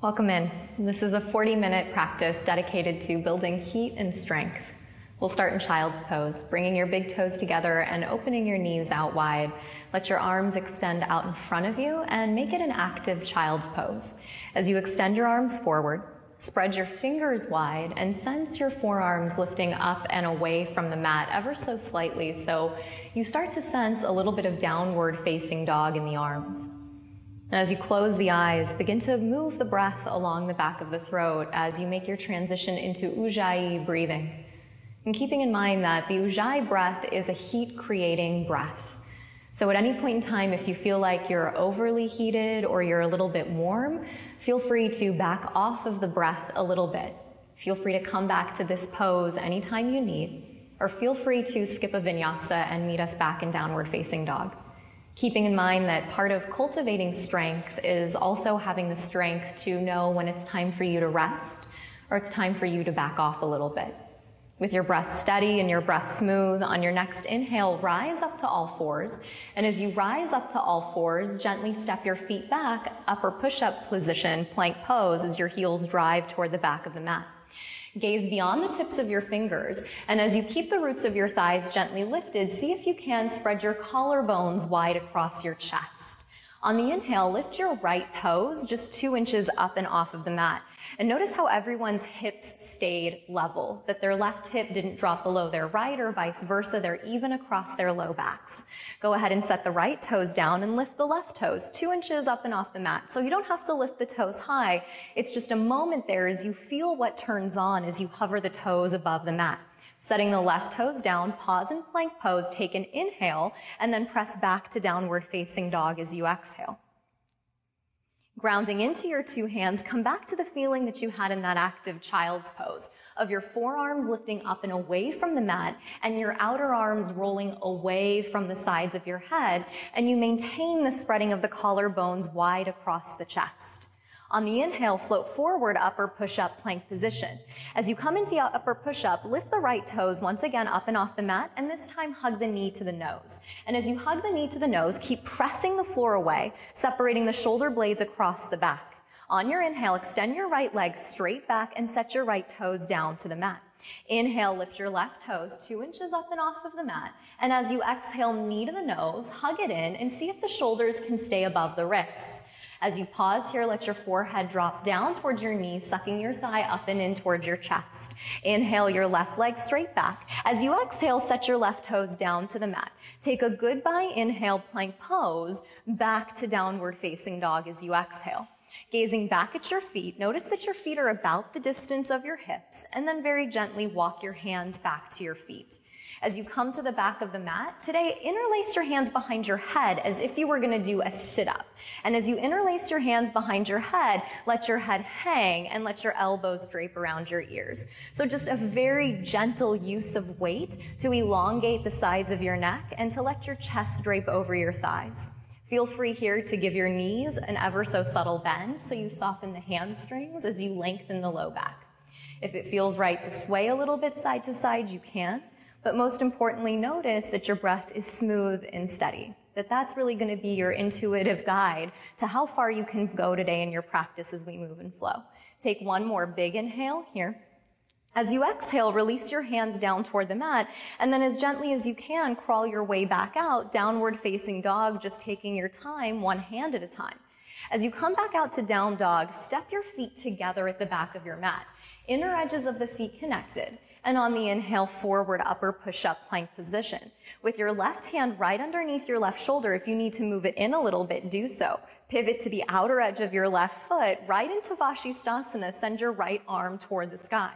Welcome in. This is a 40-minute practice dedicated to building heat and strength. We'll start in child's pose, bringing your big toes together and opening your knees out wide. Let your arms extend out in front of you and make it an active child's pose. As you extend your arms forward, spread your fingers wide and sense your forearms lifting up and away from the mat ever so slightly, so you start to sense a little bit of downward facing dog in the arms. And as you close the eyes, begin to move the breath along the back of the throat as you make your transition into Ujjayi breathing. And keeping in mind that the Ujjayi breath is a heat-creating breath. So at any point in time, if you feel like you're overly heated or you're a little bit warm, feel free to back off of the breath a little bit. Feel free to come back to this pose anytime you need, or feel free to skip a vinyasa and meet us back in downward facing dog. Keeping in mind that part of cultivating strength is also having the strength to know when it's time for you to rest or it's time for you to back off a little bit. With your breath steady and your breath smooth, on your next inhale, rise up to all fours. And as you rise up to all fours, gently step your feet back, upper push-up position, plank pose, as your heels drive toward the back of the mat. Gaze beyond the tips of your fingers, and as you keep the roots of your thighs gently lifted, see if you can spread your collarbones wide across your chest. On the inhale, lift your right toes just 2 inches up and off of the mat. And notice how everyone's hips stayed level, that their left hip didn't drop below their right or vice versa. They're even across their low backs. Go ahead and set the right toes down and lift the left toes 2 inches up and off the mat. So you don't have to lift the toes high. It's just a moment there as you feel what turns on as you hover the toes above the mat. Setting the left toes down, pause in plank pose, take an inhale, and then press back to downward facing dog as you exhale. Grounding into your two hands, come back to the feeling that you had in that active child's pose, of your forearms lifting up and away from the mat and your outer arms rolling away from the sides of your head, and you maintain the spreading of the collarbones wide across the chest. On the inhale, float forward, upper push-up plank position. As you come into your upper push-up, lift the right toes once again up and off the mat, and this time hug the knee to the nose. And as you hug the knee to the nose, keep pressing the floor away, separating the shoulder blades across the back. On your inhale, extend your right leg straight back and set your right toes down to the mat. Inhale, lift your left toes 2 inches up and off of the mat, and as you exhale, knee to the nose, hug it in, and see if the shoulders can stay above the wrists. As you pause here, let your forehead drop down towards your knee, sucking your thigh up and in towards your chest. Inhale your left leg straight back. As you exhale, set your left toes down to the mat. Take a goodbye inhale, plank pose, back to downward facing dog as you exhale. Gazing back at your feet, notice that your feet are about the distance of your hips, and then very gently walk your hands back to your feet. As you come to the back of the mat, today interlace your hands behind your head as if you were going to do a sit-up. And as you interlace your hands behind your head, let your head hang and let your elbows drape around your ears. So just a very gentle use of weight to elongate the sides of your neck and to let your chest drape over your thighs. Feel free here to give your knees an ever so subtle bend so you soften the hamstrings as you lengthen the low back. If it feels right to sway a little bit side to side, you can. But most importantly, notice that your breath is smooth and steady, that that's really going to be your intuitive guide to how far you can go today in your practice as we move and flow. Take one more big inhale here. As you exhale, release your hands down toward the mat, and then as gently as you can, crawl your way back out, downward facing dog, just taking your time, one hand at a time. As you come back out to down dog, step your feet together at the back of your mat, inner edges of the feet connected. And on the inhale, forward upper push-up plank position. With your left hand right underneath your left shoulder, if you need to move it in a little bit, do so. Pivot to the outer edge of your left foot, right into Vashisthasana, send your right arm toward the sky.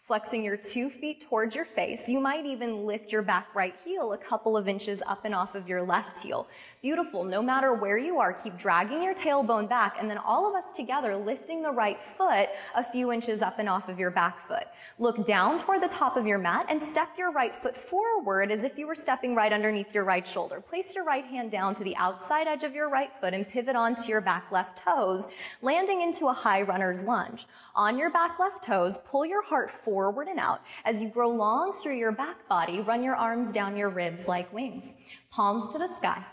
Flexing your 2 feet towards your face, you might even lift your back right heel a couple of inches up and off of your left heel. Beautiful, no matter where you are, keep dragging your tailbone back, and then all of us together lifting the right foot a few inches up and off of your back foot. Look down toward the top of your mat and step your right foot forward as if you were stepping right underneath your right shoulder. Place your right hand down to the outside edge of your right foot and pivot onto your back left toes, landing into a high runner's lunge. On your back left toes, pull your heart forward and out. As you grow long through your back body, run your arms down your ribs like wings. Palms to the sky.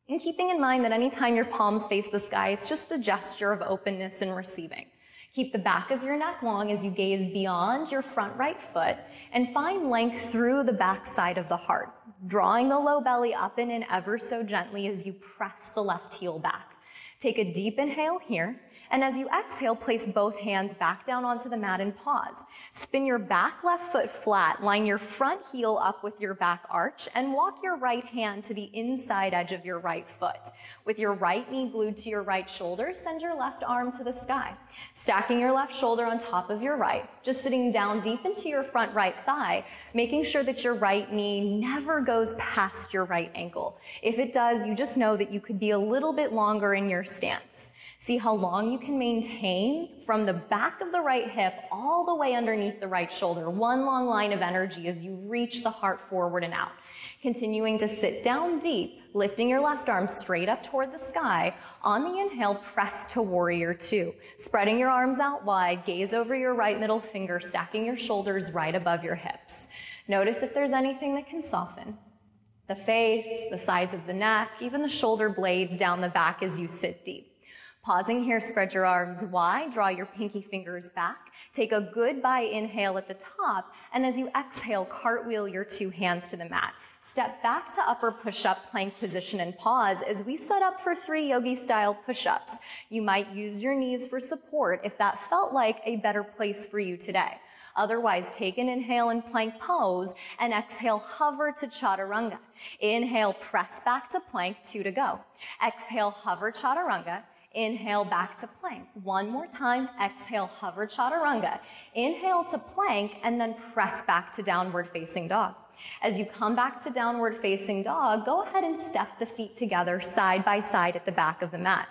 And keeping in mind that anytime your palms face the sky, it's just a gesture of openness and receiving. Keep the back of your neck long as you gaze beyond your front right foot and find length through the back side of the heart, drawing the low belly up and in ever so gently as you press the left heel back. Take a deep inhale here, and as you exhale, place both hands back down onto the mat and pause. Spin your back left foot flat, line your front heel up with your back arch, and walk your right hand to the inside edge of your right foot. With your right knee glued to your right shoulder, send your left arm to the sky. Stacking your left shoulder on top of your right, just sitting down deep into your front right thigh, making sure that your right knee never goes past your right ankle. If it does, you just know that you could be a little bit longer in your stance. See how long you can maintain from the back of the right hip all the way underneath the right shoulder. One long line of energy as you reach the heart forward and out. Continuing to sit down deep, lifting your left arm straight up toward the sky. On the inhale, press to warrior two. Spreading your arms out wide, gaze over your right middle finger, stacking your shoulders right above your hips. Notice if there's anything that can soften. The face, the sides of the neck, even the shoulder blades down the back as you sit deep. Pausing here, spread your arms wide, draw your pinky fingers back, take a goodbye inhale at the top, and as you exhale, cartwheel your two hands to the mat. Step back to upper push-up plank position and pause as we set up for 3 yogi-style push-ups. You might use your knees for support if that felt like a better place for you today. Otherwise, take an inhale in plank pose and exhale, hover to chaturanga. Inhale, press back to plank, 2 to go. Exhale, hover chaturanga. Inhale, back to plank. One more time, exhale, hover chaturanga. Inhale to plank, and then press back to downward facing dog. As you come back to downward facing dog, go ahead and step the feet together side by side at the back of the mat.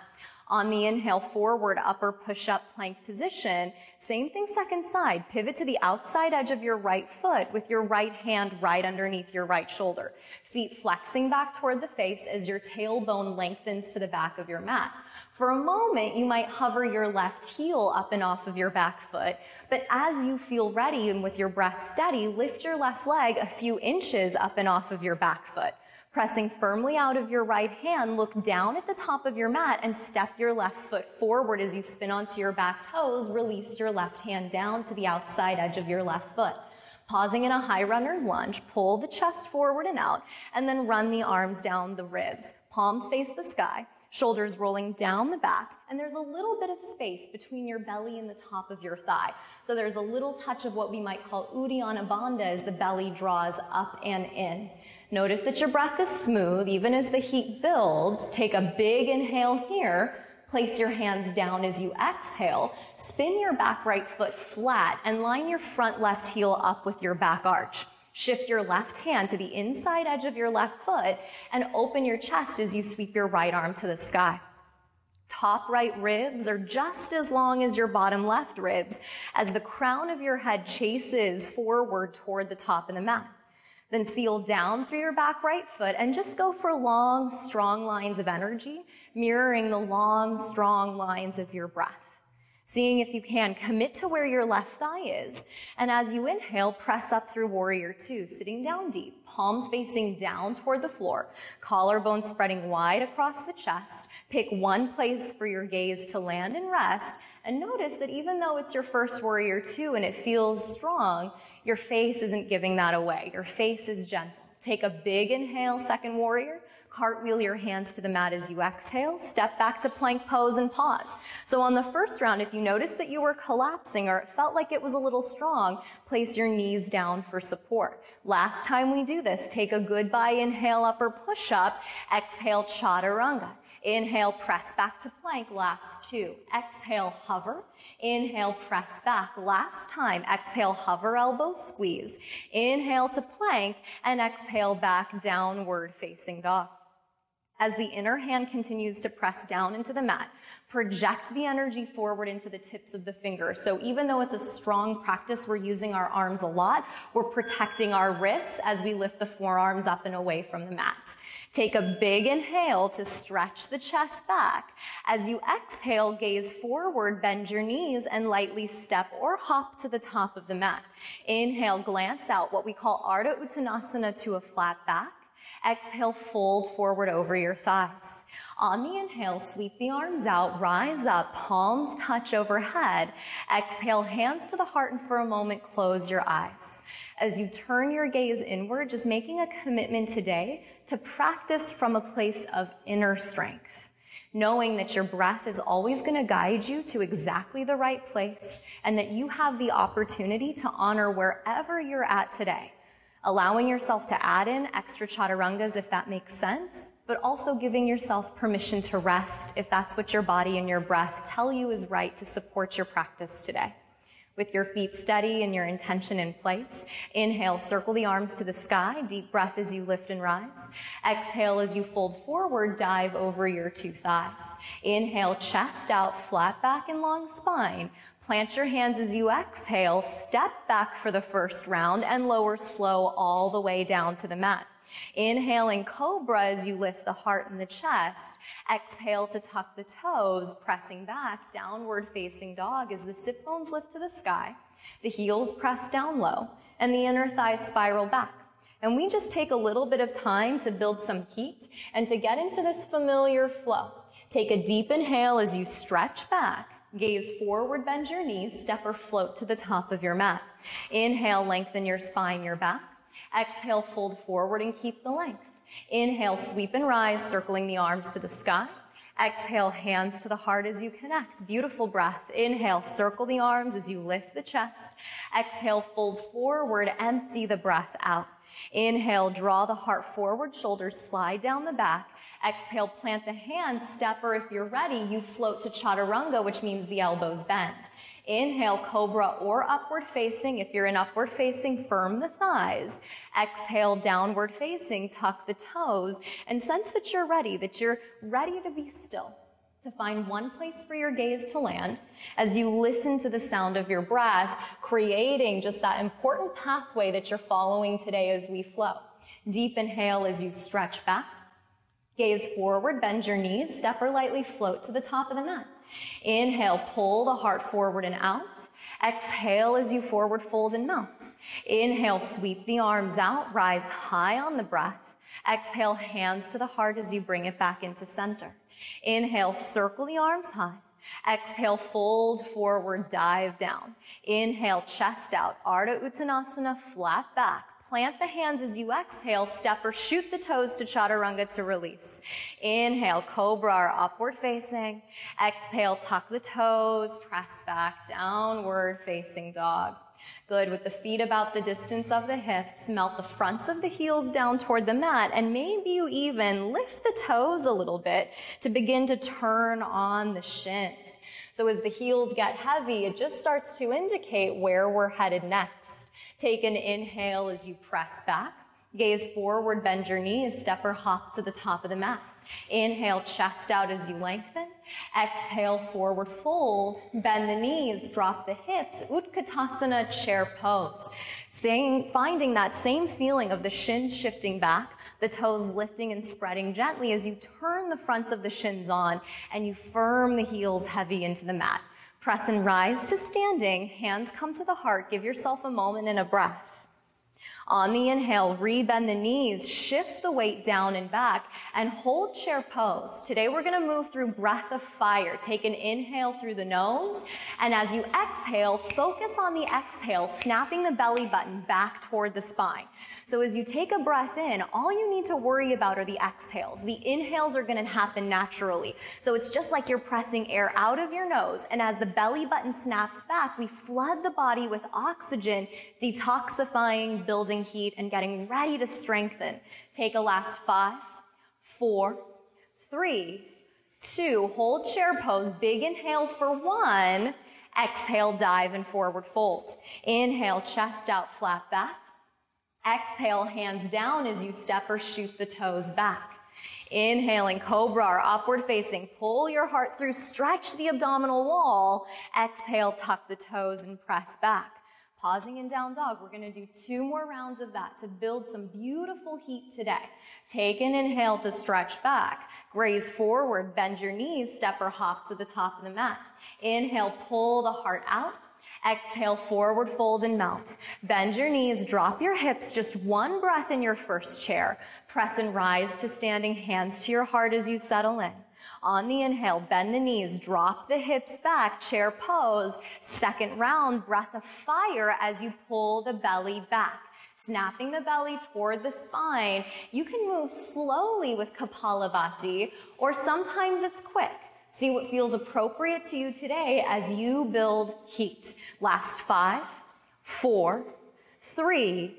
On the inhale, forward upper push-up plank position. Same thing second side. Pivot to the outside edge of your right foot with your right hand right underneath your right shoulder. Feet flexing back toward the face as your tailbone lengthens to the back of your mat. For a moment, you might hover your left heel up and off of your back foot, but as you feel ready and with your breath steady, lift your left leg a few inches up and off of your back foot. Pressing firmly out of your right hand, look down at the top of your mat and step your left foot forward as you spin onto your back toes. Release your left hand down to the outside edge of your left foot. Pausing in a high runner's lunge, pull the chest forward and out, and then run the arms down the ribs. Palms face the sky, shoulders rolling down the back, and there's a little bit of space between your belly and the top of your thigh. So there's a little touch of what we might call Uddiyana Bandha as the belly draws up and in. Notice that your breath is smooth, even as the heat builds. Take a big inhale here. Place your hands down as you exhale. Spin your back right foot flat and line your front left heel up with your back arch. Shift your left hand to the inside edge of your left foot and open your chest as you sweep your right arm to the sky. Top right ribs are just as long as your bottom left ribs as the crown of your head chases forward toward the top of the mat. Then seal down through your back right foot and just go for long, strong lines of energy, mirroring the long, strong lines of your breath. Seeing if you can commit to where your left thigh is. And as you inhale, press up through warrior two, sitting down deep, palms facing down toward the floor, collarbone spreading wide across the chest. Pick one place for your gaze to land and rest. And notice that even though it's your first warrior two and it feels strong, your face isn't giving that away. Your face is gentle. Take a big inhale, second warrior. Cartwheel your hands to the mat as you exhale. Step back to plank pose and pause. So on the first round, if you noticed that you were collapsing or it felt like it was a little strong, place your knees down for support. Last time we do this, take a goodbye inhale, upper push-up. Exhale, chaturanga. Inhale, press back to plank, last two. Exhale, hover. Inhale, press back, last time. Exhale, hover, elbows squeeze. Inhale to plank, and exhale back, downward facing dog. As the inner hand continues to press down into the mat, project the energy forward into the tips of the fingers. So even though it's a strong practice, we're using our arms a lot, we're protecting our wrists as we lift the forearms up and away from the mat. Take a big inhale to stretch the chest back. As you exhale, gaze forward, bend your knees, and lightly step or hop to the top of the mat. Inhale, glance out, what we call Ardha Uttanasana to a flat back. Exhale, fold forward over your thighs. On the inhale, sweep the arms out, rise up, palms touch overhead. Exhale, hands to the heart, and for a moment, close your eyes. As you turn your gaze inward, just making a commitment today to practice from a place of inner strength, knowing that your breath is always going to guide you to exactly the right place and that you have the opportunity to honor wherever you're at today, allowing yourself to add in extra chaturangas if that makes sense, but also giving yourself permission to rest if that's what your body and your breath tell you is right to support your practice today. With your feet steady and your intention in place, inhale, circle the arms to the sky, deep breath as you lift and rise. Exhale, as you fold forward, dive over your two thighs. Inhale, chest out, flat back and long spine. Plant your hands as you exhale, step back for the first round and lower slow all the way down to the mat. Inhaling cobra as you lift the heart and the chest. Exhale to tuck the toes, pressing back, downward facing dog as the sit bones lift to the sky. The heels press down low and the inner thighs spiral back. And we just take a little bit of time to build some heat and to get into this familiar flow. Take a deep inhale as you stretch back. Gaze forward, bend your knees, step or float to the top of your mat. Inhale, lengthen your spine, your back. Exhale, fold forward and keep the length. Inhale, sweep and rise, circling the arms to the sky. Exhale, hands to the heart as you connect. Beautiful breath. Inhale, circle the arms as you lift the chest. Exhale, fold forward, empty the breath out. Inhale, draw the heart forward, shoulders slide down the back. Exhale, plant the hands, step, or if you're ready, you float to chaturanga, which means the elbows bend. Inhale, cobra or upward facing. If you're in upward facing, firm the thighs. Exhale, downward facing, tuck the toes, and sense that you're ready to be still, to find one place for your gaze to land as you listen to the sound of your breath, creating just that important pathway that you're following today as we flow. Deep inhale as you stretch back. Gaze forward, bend your knees, step or lightly float to the top of the mat. Inhale, pull the heart forward and out. Exhale as you forward fold and mount. Inhale, sweep the arms out, rise high on the breath. Exhale, hands to the heart as you bring it back into center. Inhale, circle the arms high. Exhale, fold forward, dive down. Inhale, chest out, Ardha Uttanasana, flat back. Plant the hands as you exhale, step or shoot the toes to chaturanga to release. Inhale, cobra or upward facing. Exhale, tuck the toes, press back, downward facing dog. Good, with the feet about the distance of the hips, melt the fronts of the heels down toward the mat, and maybe you even lift the toes a little bit to begin to turn on the shins. So as the heels get heavy, it just starts to indicate where we're headed next. Take an inhale as you press back. Gaze forward, bend your knees, step or hop to the top of the mat. Inhale, chest out as you lengthen. Exhale, forward fold. Bend the knees, drop the hips. Utkatasana, chair pose. Finding that same feeling of the shins shifting back, the toes lifting and spreading gently as you turn the fronts of the shins on and you firm the heels heavy into the mat. Press and rise to standing, hands come to the heart, give yourself a moment and a breath. On the inhale, rebend the knees, shift the weight down and back, and hold chair pose. Today we're gonna move through breath of fire. Take an inhale through the nose, and as you exhale, focus on the exhale, snapping the belly button back toward the spine. So as you take a breath in, all you need to worry about are the exhales. The inhales are gonna happen naturally. So it's just like you're pressing air out of your nose, and as the belly button snaps back, we flood the body with oxygen, detoxifying, building heat, and getting ready to strengthen. Take a last 5, 4, 3, 2, hold chair pose, big inhale for 1, exhale, dive and forward fold. Inhale, chest out, flat back. Exhale, hands down as you step or shoot the toes back. Inhaling, cobra or upward facing, pull your heart through, stretch the abdominal wall. Exhale, tuck the toes and press back. Pausing in down dog, we're gonna do 2 more rounds of that to build some beautiful heat today. Take an inhale to stretch back. Graze forward, bend your knees, step or hop to the top of the mat. Inhale, pull the heart out. Exhale, forward fold and melt. Bend your knees, drop your hips, just one breath in your first chair. Press and rise to standing, hands to your heart as you settle in. On the inhale, bend the knees, drop the hips back, chair pose. Second round, breath of fire as you pull the belly back. Snapping the belly toward the spine. You can move slowly with Kapalabhati, or sometimes it's quick. See what feels appropriate to you today as you build heat. Last 5, 4, 3,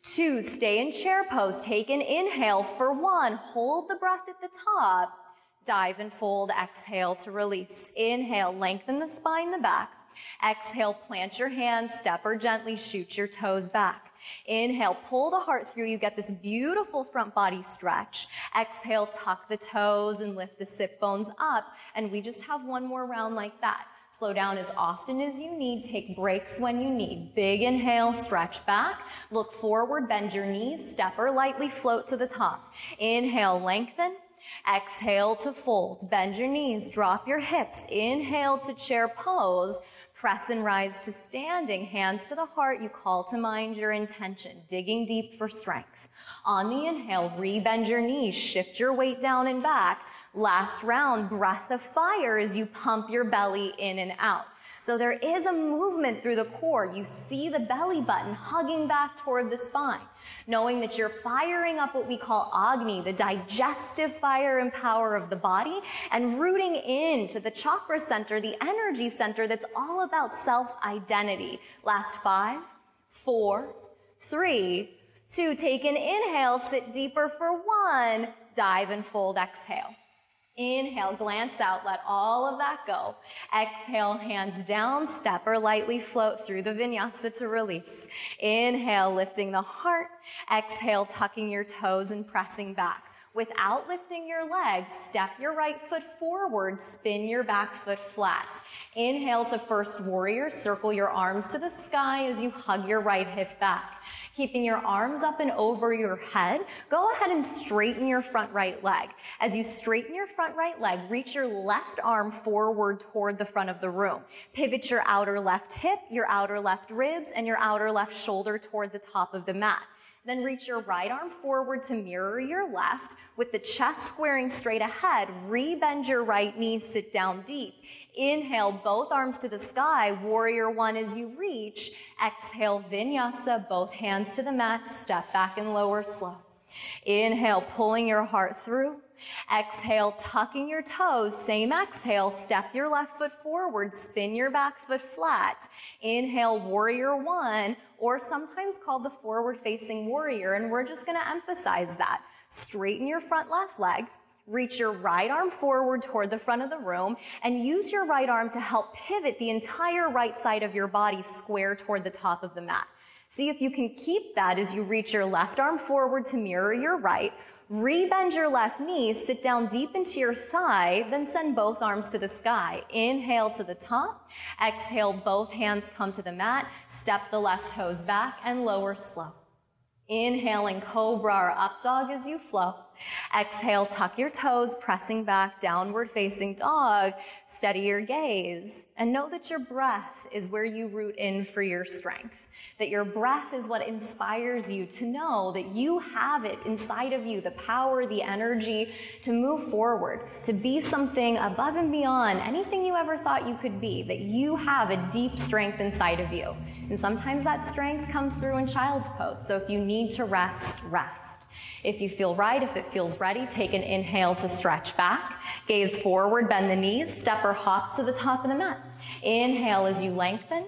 2, stay in chair pose. Take an inhale for 1. Hold the breath at the top. Dive and fold. Exhale to release. Inhale, lengthen the spine, the back. Exhale, plant your hands, step or gently shoot your toes back. Inhale, pull the heart through. You get this beautiful front body stretch. Exhale, tuck the toes and lift the sit bones up. And we just have one more round like that. Slow down as often as you need. Take breaks when you need. Big inhale, stretch back. Look forward, bend your knees. Step or lightly float to the top. Inhale, lengthen. Exhale to fold. Bend your knees, drop your hips. Inhale to chair pose. Press and rise to standing, hands to the heart. You call to mind your intention, digging deep for strength. On the inhale, re-bend your knees, shift your weight down and back. Last round, breath of fire as you pump your belly in and out. So there is a movement through the core. You see the belly button hugging back toward the spine, knowing that you're firing up what we call Agni, the digestive fire and power of the body, and rooting into the chakra center, the energy center that's all about self-identity. Last 5, 4, 3, 2, take an inhale, sit deeper for 1, dive and fold, exhale. Inhale, glance out, let all of that go. Exhale, hands down, step or lightly float through the vinyasa to release. Inhale, lifting the heart. Exhale, tucking your toes and pressing back. Without lifting your legs, step your right foot forward, spin your back foot flat. Inhale to first warrior, circle your arms to the sky as you hug your right hip back. Keeping your arms up and over your head, go ahead and straighten your front right leg. As you straighten your front right leg, reach your left arm forward toward the front of the room. Pivot your outer left hip, your outer left ribs, and your outer left shoulder toward the top of the mat. Then reach your right arm forward to mirror your left. With the chest squaring straight ahead, re-bend your right knee, sit down deep. Inhale, both arms to the sky, warrior 1 as you reach. Exhale, vinyasa, both hands to the mat, step back and lower slow. Inhale, pulling your heart through. Exhale, tucking your toes. Same exhale, step your left foot forward, spin your back foot flat. Inhale, warrior 1, or sometimes called the forward facing warrior, and we're just gonna emphasize that. Straighten your front left leg, reach your right arm forward toward the front of the room, and use your right arm to help pivot the entire right side of your body square toward the top of the mat. See if you can keep that as you reach your left arm forward to mirror your right. Re-bend your left knee, sit down deep into your thigh, then send both arms to the sky. Inhale to the top. Exhale, both hands come to the mat. Step the left toes back and lower slow. Inhaling cobra or up dog as you flow. Exhale, tuck your toes, pressing back, downward facing dog. Steady your gaze and know that your breath is where you root in for your strength. That your breath is what inspires you to know that you have it inside of you, the power, the energy to move forward, to be something above and beyond anything you ever thought you could be, that you have a deep strength inside of you. And sometimes that strength comes through in child's pose. So if you need to rest, rest. If you feel right, if it feels ready, take an inhale to stretch back. Gaze forward, bend the knees, step or hop to the top of the mat. Inhale as you lengthen.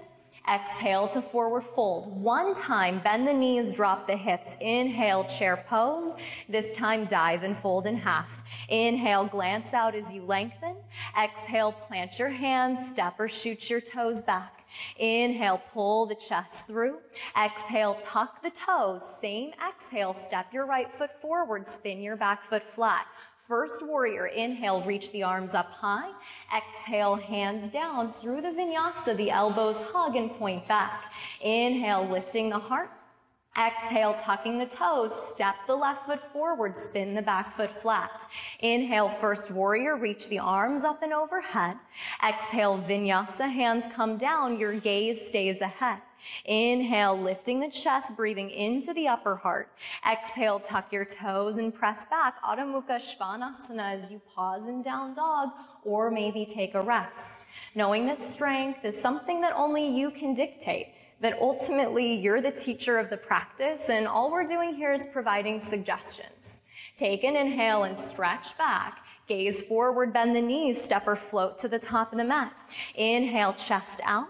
Exhale to forward fold. One time, bend the knees, drop the hips. Inhale, chair pose. This time, dive and fold in half. Inhale, glance out as you lengthen. Exhale, plant your hands, step or shoot your toes back. Inhale, pull the chest through. Exhale, tuck the toes. Same exhale, step your right foot forward, spin your back foot flat. First warrior, inhale, reach the arms up high. Exhale, hands down through the vinyasa, the elbows hug and point back. Inhale, lifting the heart. Exhale, tucking the toes, step the left foot forward, spin the back foot flat. Inhale, first warrior, reach the arms up and overhead. Exhale, vinyasa, hands come down, your gaze stays ahead. Inhale, lifting the chest, breathing into the upper heart. Exhale, tuck your toes and press back. Adho Mukha Svanasana as you pause in down dog, or maybe take a rest. Knowing that strength is something that only you can dictate, that ultimately you're the teacher of the practice, and all we're doing here is providing suggestions. Take an inhale and stretch back. Gaze forward, bend the knees, step or float to the top of the mat. Inhale, chest out.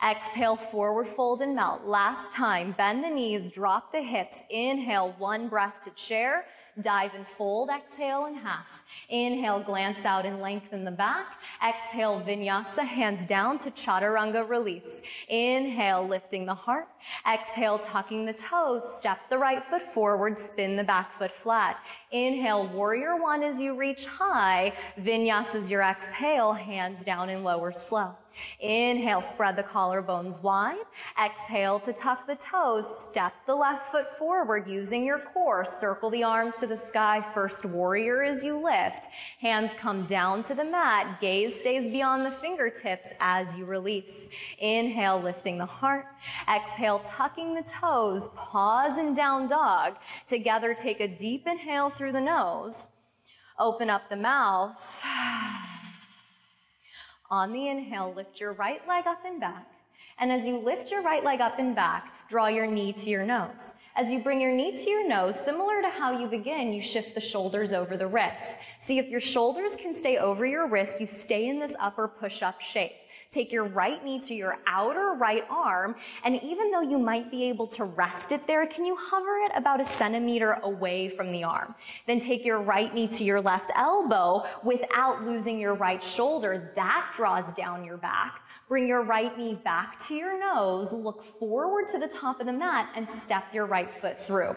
Exhale, forward fold and melt. Last time, bend the knees, drop the hips. Inhale, one breath to chair. Dive and fold, exhale and half. Inhale, glance out and lengthen the back. Exhale, vinyasa, hands down to chaturanga, release. Inhale, lifting the heart. Exhale, tucking the toes, step the right foot forward, spin the back foot flat. Inhale, warrior one as you reach high. Vinyasa is your exhale, hands down and lower slow. Inhale, spread the collarbones wide. Exhale to tuck the toes, step the left foot forward using your core. Circle the arms to the sky, first warrior as you lift. Hands come down to the mat, gaze stays beyond the fingertips as you release. Inhale, lifting the heart. Exhale, tucking the toes, pause in down dog. Together, take a deep inhale through the nose. Open up the mouth. On the inhale, lift your right leg up and back. And as you lift your right leg up and back, draw your knee to your nose. As you bring your knee to your nose, similar to how you begin, you shift the shoulders over the wrists. See, if your shoulders can stay over your wrists, you stay in this upper push-up shape. Take your right knee to your outer right arm, and even though you might be able to rest it there, can you hover it about a centimeter away from the arm? Then take your right knee to your left elbow without losing your right shoulder. That draws down your back. Bring your right knee back to your nose, look forward to the top of the mat, and step your right foot through.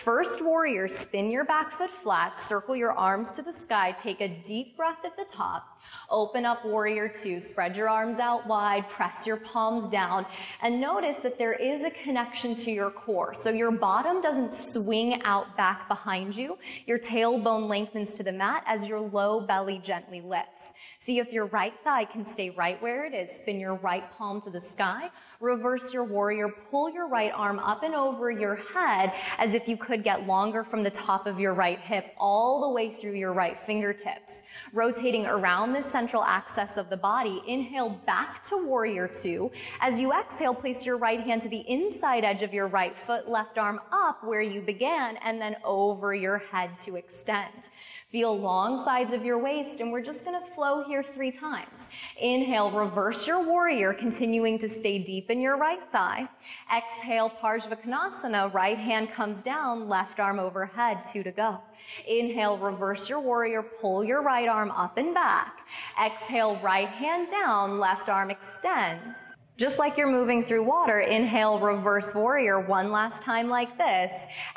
First warrior, spin your back foot flat, circle your arms to the sky, take a deep breath at the top. Open up warrior two, spread your arms out wide, press your palms down, and notice that there is a connection to your core. So your bottom doesn't swing out back behind you. Your tailbone lengthens to the mat as your low belly gently lifts. See if your right thigh can stay right where it is. Spin your right palm to the sky. Reverse your warrior, pull your right arm up and over your head as if you could get longer from the top of your right hip all the way through your right fingertips. Rotating around the central axis of the body, inhale back to warrior two. As you exhale, place your right hand to the inside edge of your right foot, left arm up where you began, and then over your head to extend. Feel long sides of your waist, and we're just gonna flow here 3 times. Inhale, reverse your warrior, continuing to stay deep in your right thigh. Exhale, Parsvakonasana, right hand comes down, left arm overhead, 2 to go. Inhale, reverse your warrior, pull your right arm up and back. Exhale, right hand down, left arm extends. Just like you're moving through water, inhale, reverse warrior, 1 last time like this.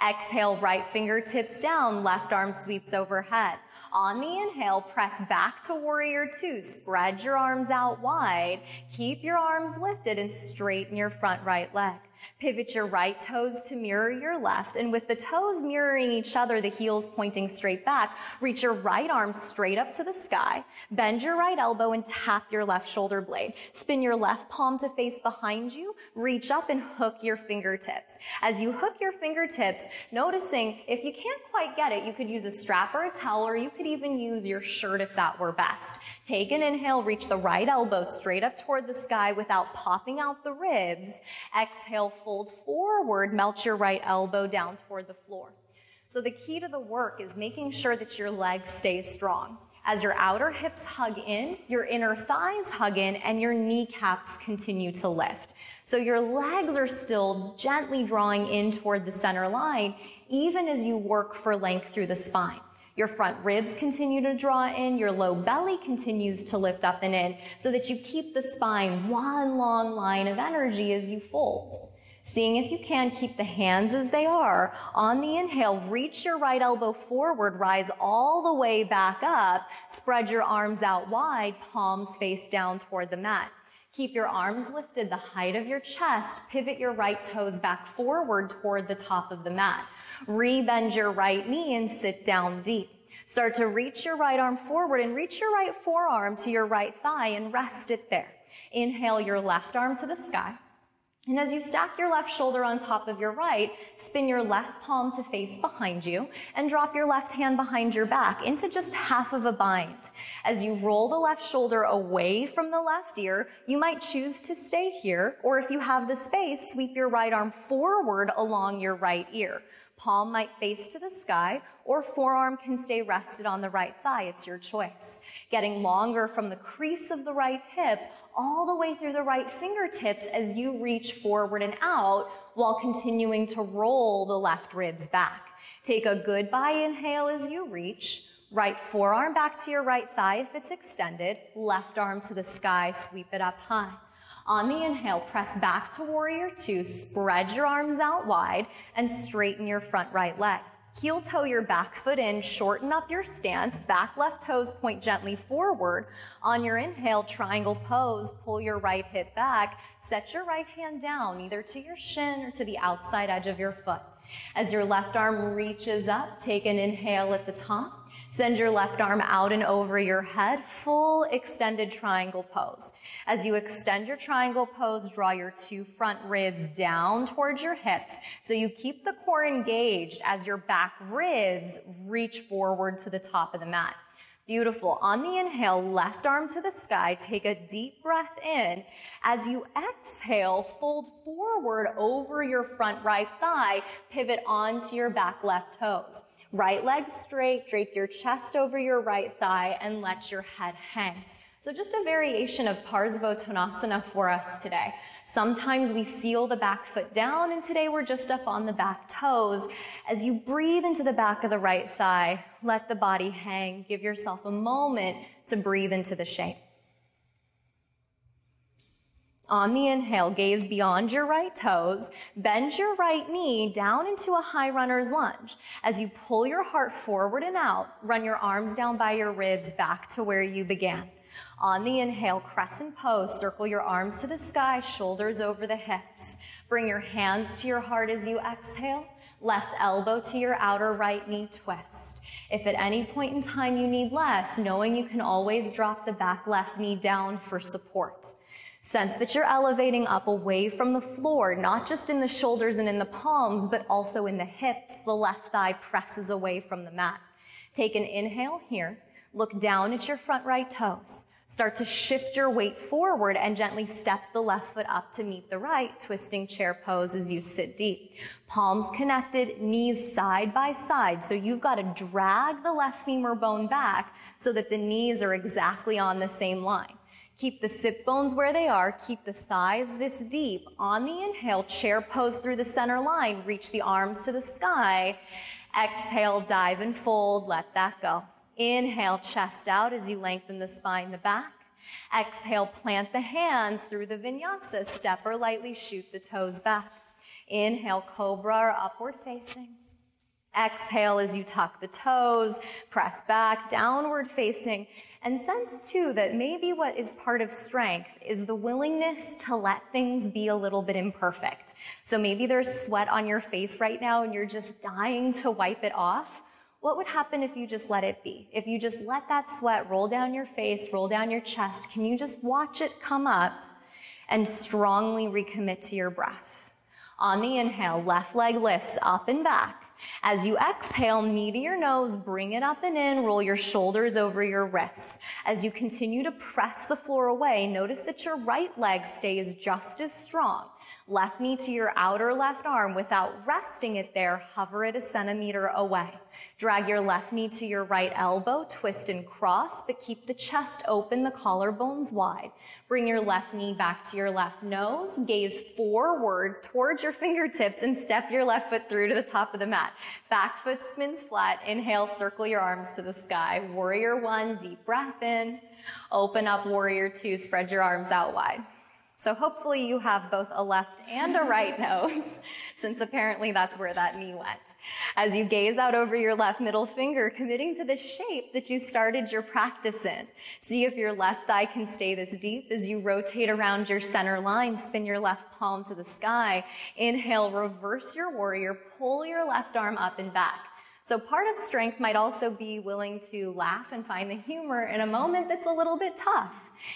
Exhale, right fingertips down, left arm sweeps overhead. On the inhale, press back to warrior two. Spread your arms out wide. Keep your arms lifted and straighten your front right leg. Pivot your right toes to mirror your left, and with the toes mirroring each other, the heels pointing straight back, reach your right arm straight up to the sky. Bend your right elbow and tap your left shoulder blade. Spin your left palm to face behind you. Reach up and hook your fingertips. As you hook your fingertips, noticing if you can't quite get it, you could use a strap or a towel, or you could even use your shirt if that were best. Take an inhale, reach the right elbow straight up toward the sky without popping out the ribs. Exhale, fold forward, melt your right elbow down toward the floor. So the key to the work is making sure that your legs stay strong. As your outer hips hug in, your inner thighs hug in, and your kneecaps continue to lift. So your legs are still gently drawing in toward the center line, even as you work for length through the spine. Your front ribs continue to draw in, your low belly continues to lift up and in, so that you keep the spine one long line of energy as you fold. Seeing if you can keep the hands as they are. On the inhale, reach your right elbow forward, rise all the way back up, spread your arms out wide, palms face down toward the mat. Keep your arms lifted the height of your chest. Pivot your right toes back forward toward the top of the mat. Rebend your right knee and sit down deep. Start to reach your right arm forward and reach your right forearm to your right thigh and rest it there. Inhale your left arm to the sky. And as you stack your left shoulder on top of your right, spin your left palm to face behind you and drop your left hand behind your back into just half of a bind. As you roll the left shoulder away from the left ear, you might choose to stay here, or if you have the space, sweep your right arm forward along your right ear. Palm might face to the sky, or forearm can stay rested on the right thigh. It's your choice. Getting longer from the crease of the right hip all the way through the right fingertips as you reach forward and out while continuing to roll the left ribs back. Take a goodbye inhale as you reach. Right forearm back to your right thigh if it's extended. Left arm to the sky, sweep it up high. On the inhale, press back to warrior two, spread your arms out wide, and straighten your front right leg. Heel toe your back foot in, shorten up your stance, back left toes point gently forward. On your inhale, triangle pose, pull your right hip back, set your right hand down, either to your shin or to the outside edge of your foot. As your left arm reaches up, take an inhale at the top. Send your left arm out and over your head, full extended triangle pose. As you extend your triangle pose, draw your two front ribs down towards your hips so you keep the core engaged as your back ribs reach forward to the top of the mat. Beautiful. On the inhale, left arm to the sky, take a deep breath in. As you exhale, fold forward over your front right thigh, pivot onto your back left toes. Right leg straight, drape your chest over your right thigh, and let your head hang. So just a variation of Parsvottanasana for us today. Sometimes we seal the back foot down, and today we're just up on the back toes. As you breathe into the back of the right thigh, let the body hang. Give yourself a moment to breathe into the shape. On the inhale, gaze beyond your right toes, bend your right knee down into a high runner's lunge. As you pull your heart forward and out, run your arms down by your ribs back to where you began. On the inhale, crescent pose, circle your arms to the sky, shoulders over the hips. Bring your hands to your heart as you exhale, left elbow to your outer right knee twist. If at any point in time you need less, knowing you can always drop the back left knee down for support. Sense that you're elevating up away from the floor, not just in the shoulders and in the palms, but also in the hips. The left thigh presses away from the mat. Take an inhale here. Look down at your front right toes. Start to shift your weight forward and gently step the left foot up to meet the right, twisting chair pose as you sit deep. Palms connected, knees side by side. So you've got to drag the left femur bone back so that the knees are exactly on the same line. Keep the sit bones where they are. Keep the thighs this deep. On the inhale, chair pose through the center line. Reach the arms to the sky. Exhale, dive and fold. Let that go. Inhale, chest out as you lengthen the spine, the back. Exhale, plant the hands through the vinyasa. Step or lightly shoot the toes back. Inhale, cobra or upward facing. Exhale as you tuck the toes, press back, downward facing, and sense too that maybe what is part of strength is the willingness to let things be a little bit imperfect. So maybe there's sweat on your face right now and you're just dying to wipe it off. What would happen if you just let it be? If you just let that sweat roll down your face, roll down your chest, can you just watch it come up and strongly recommit to your breath? On the inhale, left leg lifts up and back. As you exhale, knee to your nose, bring it up and in, roll your shoulders over your wrists. As you continue to press the floor away, notice that your right leg stays just as strong. Left knee to your outer left arm without resting it there, hover it a centimeter away. Drag your left knee to your right elbow, twist and cross, but keep the chest open, the collarbones wide. Bring your left knee back to your left nose, gaze forward towards your fingertips and step your left foot through to the top of the mat. Back foot spins flat. Inhale, circle your arms to the sky. Warrior one, deep breath in. Open up, warrior two, spread your arms out wide. So hopefully you have both a left and a right nose, since apparently that's where that knee went. As you gaze out over your left middle finger, committing to the shape that you started your practice in. See if your left thigh can stay this deep as you rotate around your center line, spin your left palm to the sky. Inhale, reverse your warrior, pull your left arm up and back. So part of strength might also be willing to laugh and find the humor in a moment that's a little bit tough.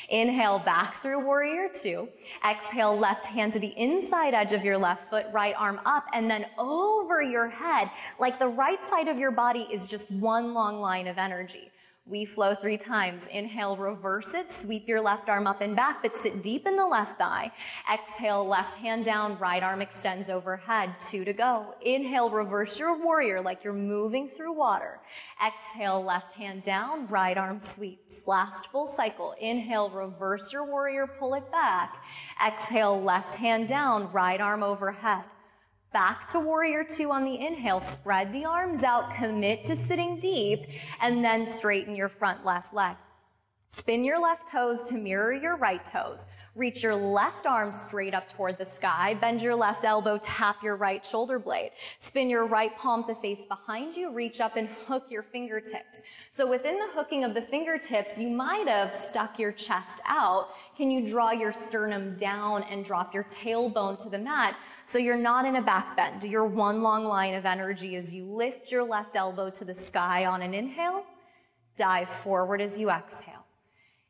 Inhale, back through warrior two. Exhale, left hand to the inside edge of your left foot, right arm up, and then over your head, like the right side of your body is just one long line of energy. We flow 3 times. Inhale, reverse it, sweep your left arm up and back, but sit deep in the left thigh. Exhale, left hand down, right arm extends overhead. 2 to go. Inhale, reverse your warrior like you're moving through water. Exhale, left hand down, right arm sweeps. Last full cycle. Inhale, reverse your warrior, pull it back. Exhale, left hand down, right arm overhead. Back to warrior two on the inhale, spread the arms out, commit to sitting deep, and then straighten your front left leg. Spin your left toes to mirror your right toes. Reach your left arm straight up toward the sky. Bend your left elbow, tap your right shoulder blade. Spin your right palm to face behind you. Reach up and hook your fingertips. So within the hooking of the fingertips, you might have stuck your chest out. Can you draw your sternum down and drop your tailbone to the mat so you're not in a back bend? You're one long line of energy as you lift your left elbow to the sky on an inhale. Dive forward as you exhale.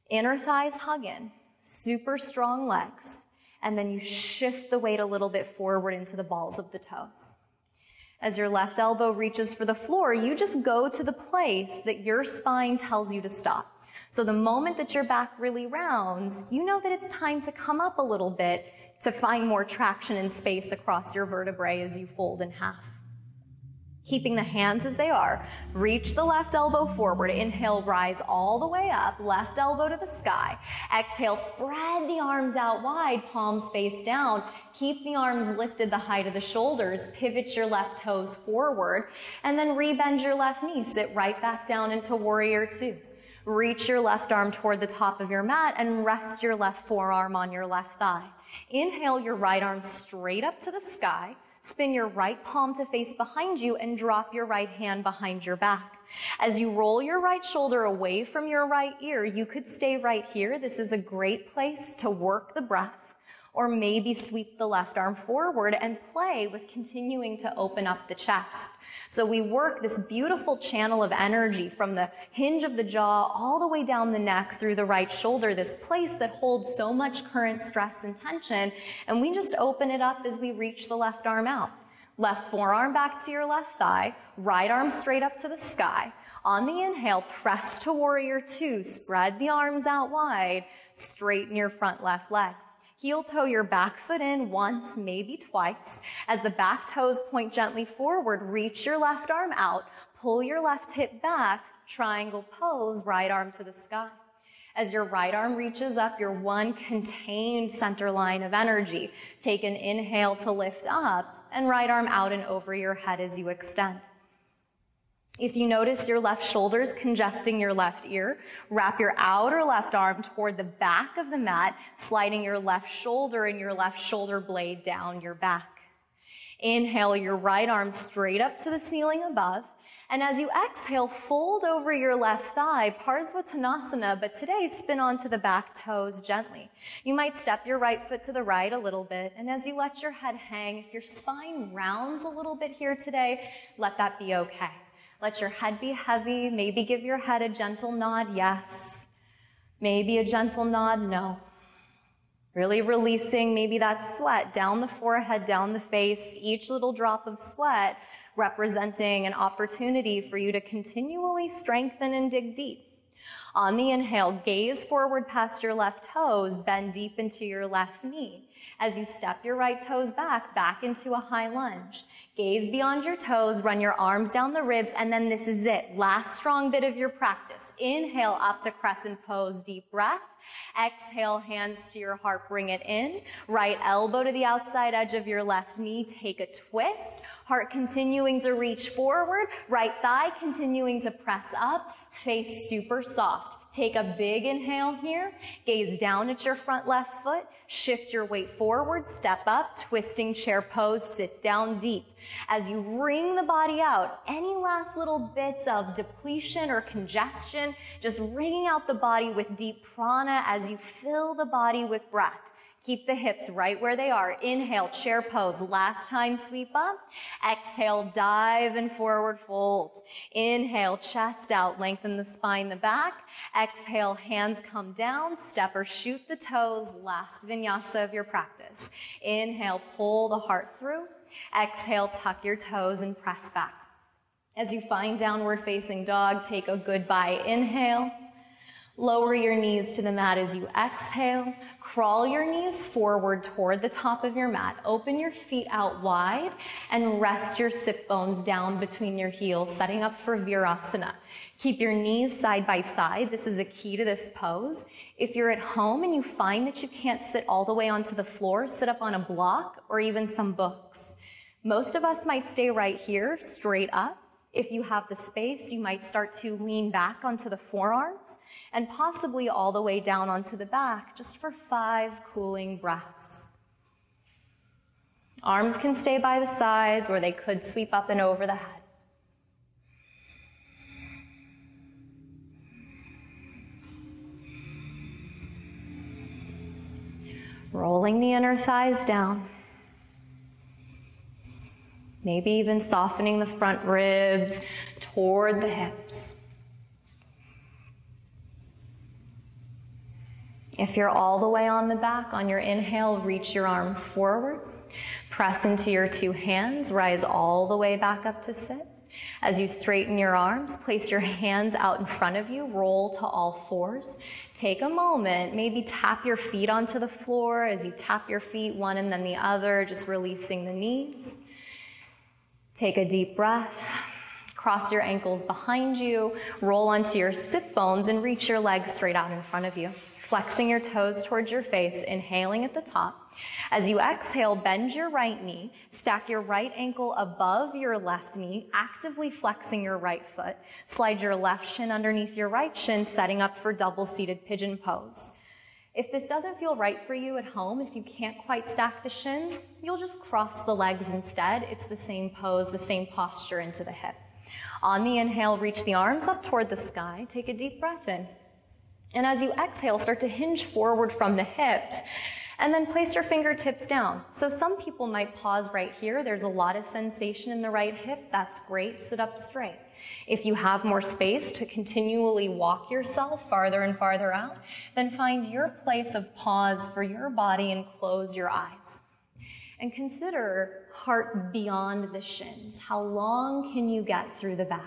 Inner thighs hug in, super strong legs, and then you shift the weight a little bit forward into the balls of the toes. As your left elbow reaches for the floor, you just go to the place that your spine tells you to stop. So the moment that your back really rounds, you know that it's time to come up a little bit to find more traction and space across your vertebrae as you fold in half. Keeping the hands as they are, reach the left elbow forward. Inhale, rise all the way up, left elbow to the sky. Exhale, spread the arms out wide, palms face down. Keep the arms lifted the height of the shoulders. Pivot your left toes forward, and then rebend your left knee. Sit right back down into warrior two. Reach your left arm toward the top of your mat and rest your left forearm on your left thigh. Inhale your right arm straight up to the sky. Spin your right palm to face behind you and drop your right hand behind your back. As you roll your right shoulder away from your right ear, you could stay right here. This is a great place to work the breath, or maybe sweep the left arm forward and play with continuing to open up the chest. So we work this beautiful channel of energy from the hinge of the jaw all the way down the neck through the right shoulder, this place that holds so much current stress and tension, and we just open it up as we reach the left arm out. Left forearm back to your left thigh, right arm straight up to the sky. On the inhale, press to warrior two, spread the arms out wide, straighten your front left leg. Heel toe your back foot in once, maybe twice. As the back toes point gently forward, reach your left arm out, pull your left hip back, triangle pose, right arm to the sky. As your right arm reaches up, your one contained center line of energy. Take an inhale to lift up, and right arm out and over your head as you extend. If you notice your left shoulders congesting your left ear, wrap your outer left arm toward the back of the mat, sliding your left shoulder and your left shoulder blade down your back. Inhale your right arm straight up to the ceiling above. And as you exhale, fold over your left thigh, Parsvottanasana, but today spin onto the back toes gently. You might step your right foot to the right a little bit, and as you let your head hang, if your spine rounds a little bit here today, let that be okay. Let your head be heavy. Maybe give your head a gentle nod, yes. Maybe a gentle nod, no. Really releasing maybe that sweat down the forehead, down the face, each little drop of sweat representing an opportunity for you to continually strengthen and dig deep. On the inhale, gaze forward past your left toes, bend deep into your left knee. As you step your right toes back into a high lunge. Gaze beyond your toes, run your arms down the ribs, and then this is it. Last strong bit of your practice. Inhale up to crescent pose, deep breath. Exhale, hands to your heart, bring it in. Right elbow to the outside edge of your left knee, take a twist. Heart continuing to reach forward, right thigh continuing to press up, face super soft. Take a big inhale here, gaze down at your front left foot, shift your weight forward, step up, twisting chair pose, sit down deep. As you wring the body out, any last little bits of depletion or congestion, just wringing out the body with deep prana as you fill the body with breath. Keep the hips right where they are. Inhale, chair pose. Last time, sweep up. Exhale, dive and forward fold. Inhale, chest out, lengthen the spine, the back. Exhale, hands come down, step or shoot the toes. Last vinyasa of your practice. Inhale, pull the heart through. Exhale, tuck your toes and press back. As you find downward facing dog, take a goodbye inhale. Lower your knees to the mat as you exhale. Crawl your knees forward toward the top of your mat. Open your feet out wide and rest your sit bones down between your heels, setting up for Virasana. Keep your knees side by side. This is a key to this pose. If you're at home and you find that you can't sit all the way onto the floor, sit up on a block or even some books. Most of us might stay right here, straight up. If you have the space, you might start to lean back onto the forearms and possibly all the way down onto the back, just for 5 cooling breaths. Arms can stay by the sides or they could sweep up and over the head. Rolling the inner thighs down. Maybe even softening the front ribs toward the hips. If you're all the way on the back, on your inhale, reach your arms forward. Press into your 2 hands, rise all the way back up to sit. As you straighten your arms, place your hands out in front of you, roll to all 4s. Take a moment, maybe tap your feet onto the floor as you tap your feet, one and then the other, just releasing the knees. Take a deep breath, cross your ankles behind you, roll onto your sit bones and reach your legs straight out in front of you. Flexing your toes towards your face, inhaling at the top. As you exhale, bend your right knee, stack your right ankle above your left knee, actively flexing your right foot. Slide your left shin underneath your right shin, setting up for double-seated pigeon pose. If this doesn't feel right for you at home, if you can't quite stack the shins, you'll just cross the legs instead. It's the same pose, the same posture into the hip. On the inhale, reach the arms up toward the sky. Take a deep breath in. And as you exhale, start to hinge forward from the hips and then place your fingertips down. So some people might pause right here. There's a lot of sensation in the right hip. That's great. Sit up straight. If you have more space to continually walk yourself farther and farther out, then find your place of pause for your body and close your eyes. And consider heart beyond the shins. How long can you get through the back?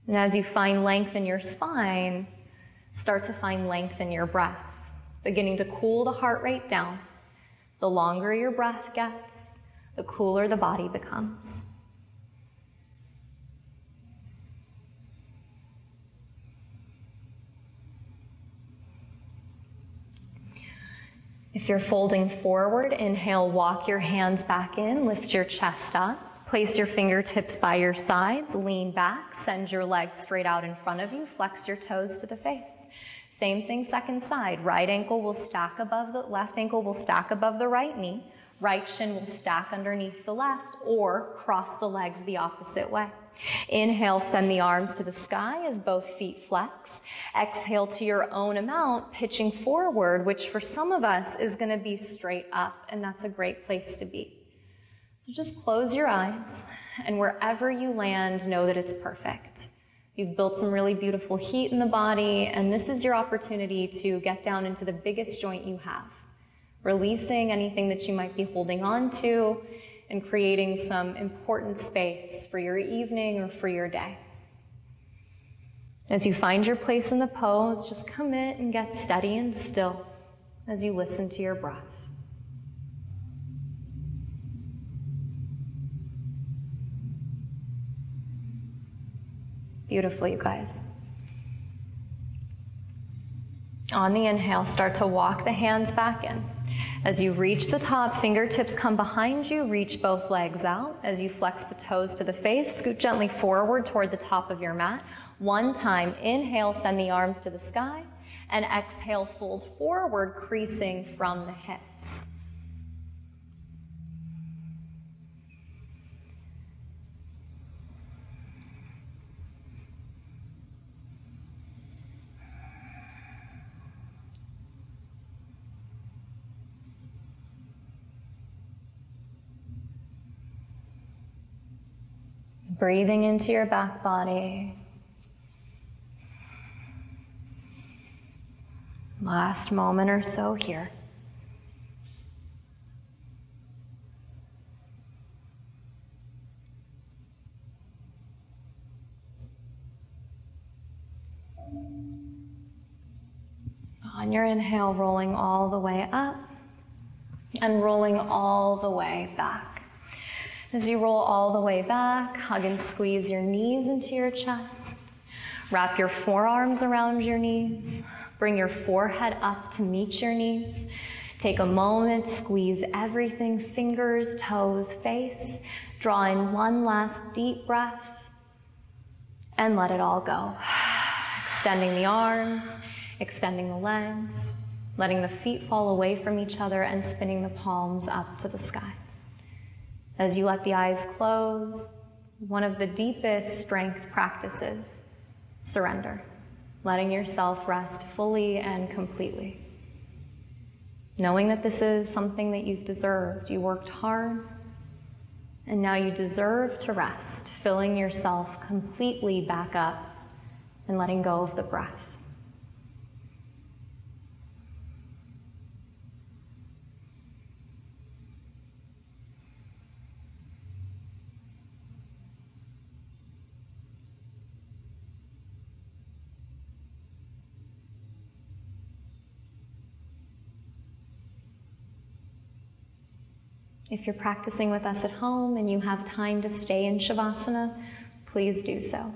And as you find length in your spine, start to find length in your breath, beginning to cool the heart rate down. The longer your breath gets, the cooler the body becomes. If you're folding forward, inhale, walk your hands back in, lift your chest up. Place your fingertips by your sides, lean back, send your legs straight out in front of you, flex your toes to the face. Same thing, second side. Right ankle will stack above the left ankle will stack above the right knee. Right shin will stack underneath the left or cross the legs the opposite way. Inhale, send the arms to the sky as both feet flex. Exhale to your own amount, pitching forward, which for some of us is going to be straight up, and that's a great place to be. So just close your eyes, and wherever you land, know that it's perfect. You've built some really beautiful heat in the body, and this is your opportunity to get down into the biggest joint you have, releasing anything that you might be holding on to and creating some important space for your evening or for your day. As you find your place in the pose, just commit and get steady and still as you listen to your breath. Beautiful, you guys. On the inhale, start to walk the hands back in. As you reach the top, fingertips come behind you, reach both legs out. As you flex the toes to the face, scoot gently forward toward the top of your mat. One time, inhale, send the arms to the sky, and exhale, fold forward, creasing from the hips. Breathing into your back body. Last moment or so here. On your inhale, rolling all the way up and rolling all the way back. As you roll all the way back, hug and squeeze your knees into your chest. Wrap your forearms around your knees. Bring your forehead up to meet your knees. Take a moment, squeeze everything, fingers, toes, face. Draw in one last deep breath and let it all go. Extending the arms, extending the legs, letting the feet fall away from each other and spinning the palms up to the sky. As you let the eyes close, one of the deepest strength practices, surrender, letting yourself rest fully and completely. Knowing that this is something that you've deserved. You worked hard, and now you deserve to rest, filling yourself completely back up and letting go of the breath. If you're practicing with us at home and you have time to stay in Shavasana, please do so.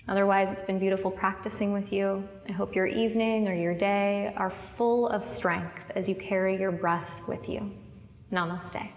Otherwise, it's been beautiful practicing with you. I hope your evening or your day are full of strength as you carry your breath with you. Namaste.